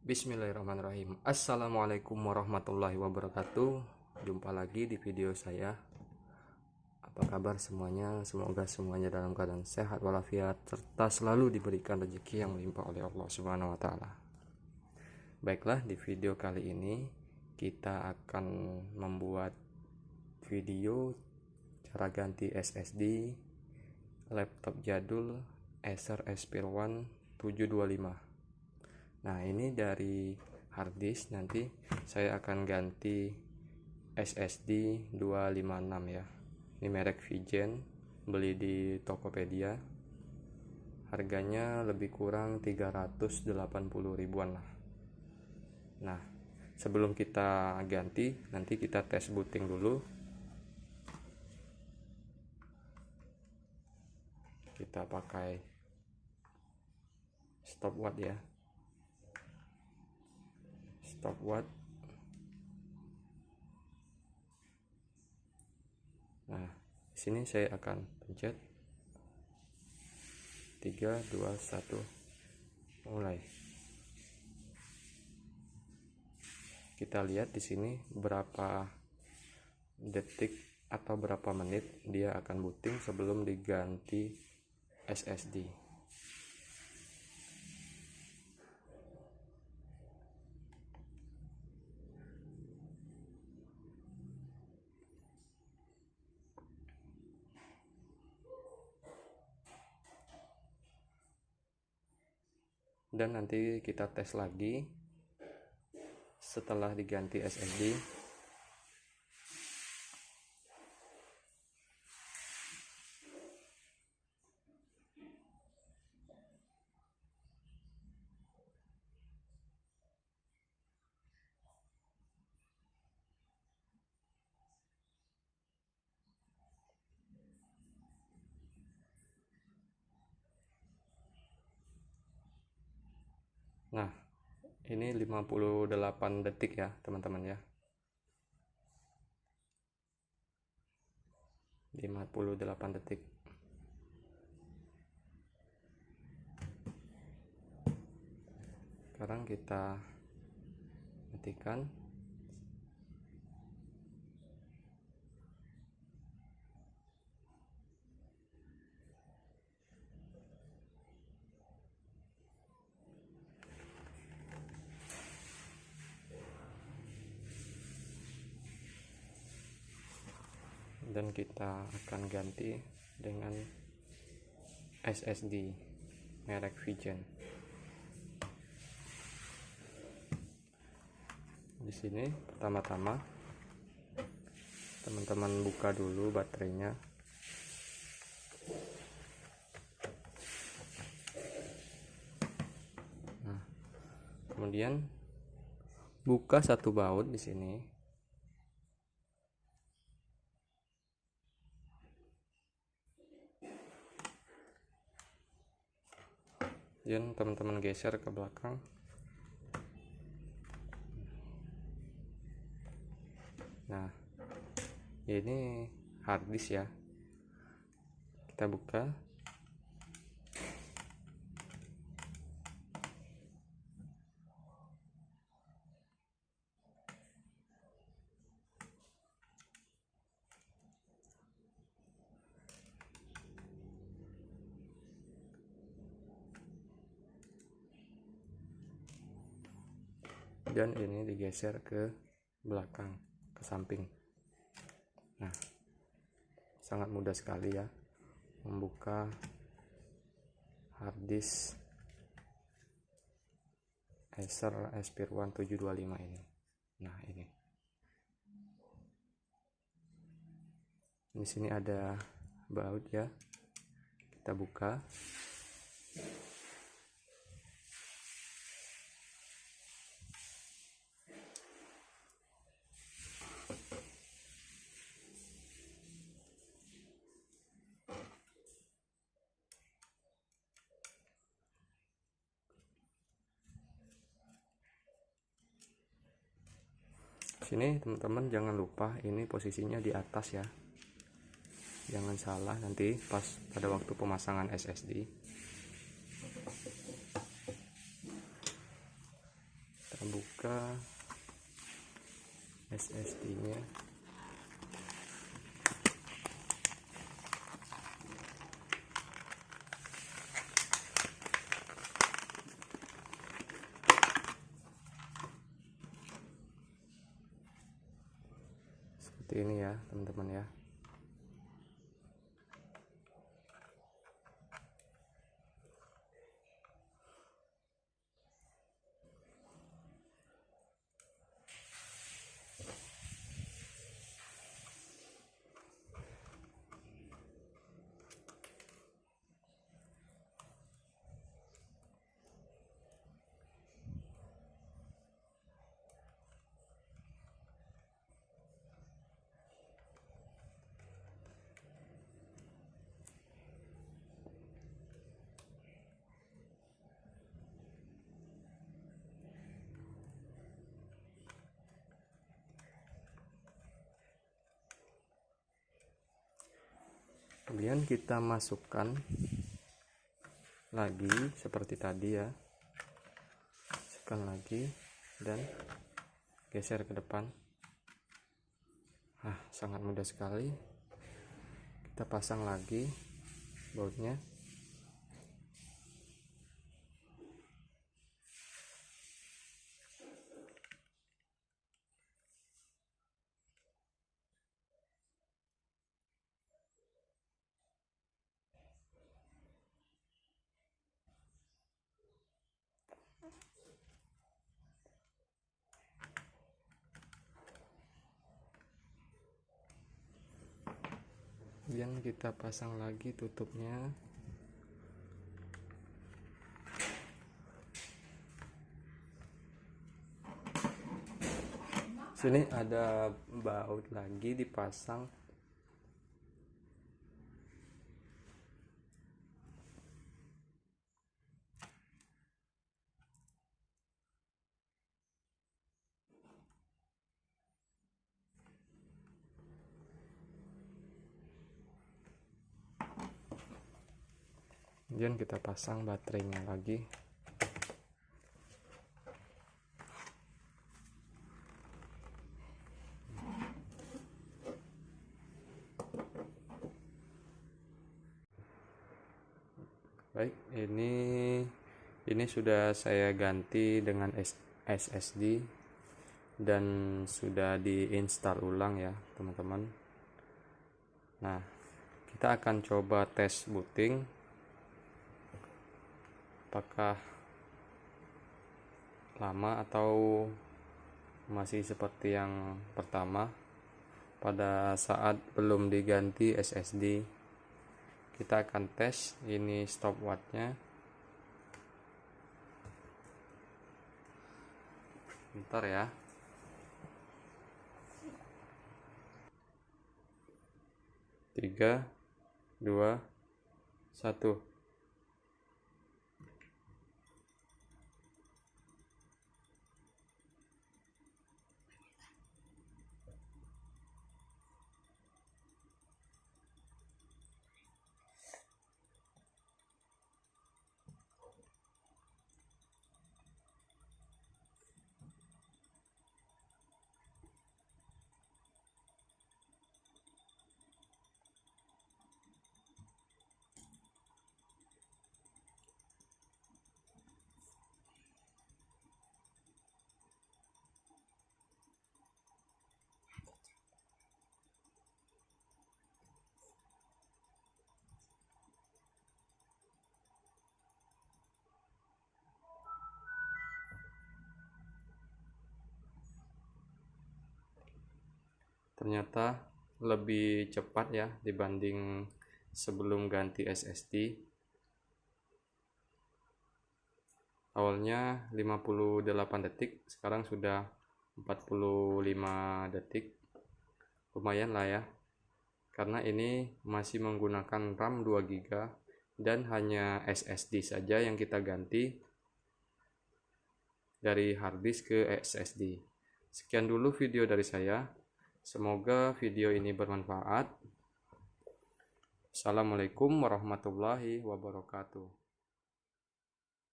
Bismillahirrahmanirrahim. Assalamualaikum warahmatullahi wabarakatuh. Jumpa lagi di video saya. Apa kabar semuanya? Semoga semuanya dalam keadaan sehat walafiat serta selalu diberikan rezeki yang melimpah oleh Allah Subhanahu wa taala. Baiklah, di video kali ini kita akan membuat video cara ganti SSD laptop jadul Acer Aspire One 725. Nah, ini dari harddisk, nanti saya akan ganti SSD 256 ya. Ini merek Vigen, beli di Tokopedia. Harganya lebih kurang 380 ribuan lah. Nah, sebelum kita ganti, nanti kita tes booting dulu. Kita pakai stopwatch ya. Stopwatch. Nah, di sini saya akan pencet 3, 2, 1, mulai. Kita lihat di sini berapa detik atau berapa menit dia akan booting sebelum diganti SSD. Dan nanti kita tes lagi setelah diganti SSD. Nah, ini 58 detik ya teman-teman ya. 58 detik. Sekarang kita matikan. Dan kita akan ganti dengan SSD merek Vigen. Di sini pertama-tama teman-teman buka dulu baterainya. Nah, kemudian buka satu baut di sini. Dan teman-teman geser ke belakang. Nah, ini harddisk ya. Kita buka. Dan ini digeser ke belakang, ke samping. Nah, sangat mudah sekali ya membuka harddisk Acer Aspire One 725 ini. Nah, ini. Di sini ada baut ya. Kita buka. Sini teman-teman jangan lupa ini posisinya di atas ya. Jangan salah nanti pas pada waktu pemasangan SSD. buka SSD-nya. Seperti ini ya teman-teman ya. Kemudian kita masukkan lagi seperti tadi ya, masukkan lagi dan geser ke depan. Sangat mudah sekali. Kita pasang lagi bautnya. Kemudian kita pasang lagi tutupnya. Sini ada baut lagi dipasang. Kemudian kita pasang baterainya lagi. Baik, ini sudah saya ganti dengan SSD dan sudah diinstal ulang ya teman-teman. Nah, kita akan coba tes booting apakah lama atau masih seperti yang pertama pada saat belum diganti SSD. Kita akan tes ini stopwatchnya. Bentar ya. 3, 2, 1. Ternyata lebih cepat ya dibanding sebelum ganti SSD. Awalnya 58 detik, sekarang sudah 45 detik. Lumayan lah ya, karena ini masih menggunakan RAM 2 GB dan hanya SSD saja yang kita ganti dari harddisk ke SSD. Sekian dulu video dari saya. Semoga video ini bermanfaat. Assalamualaikum warahmatullahi wabarakatuh.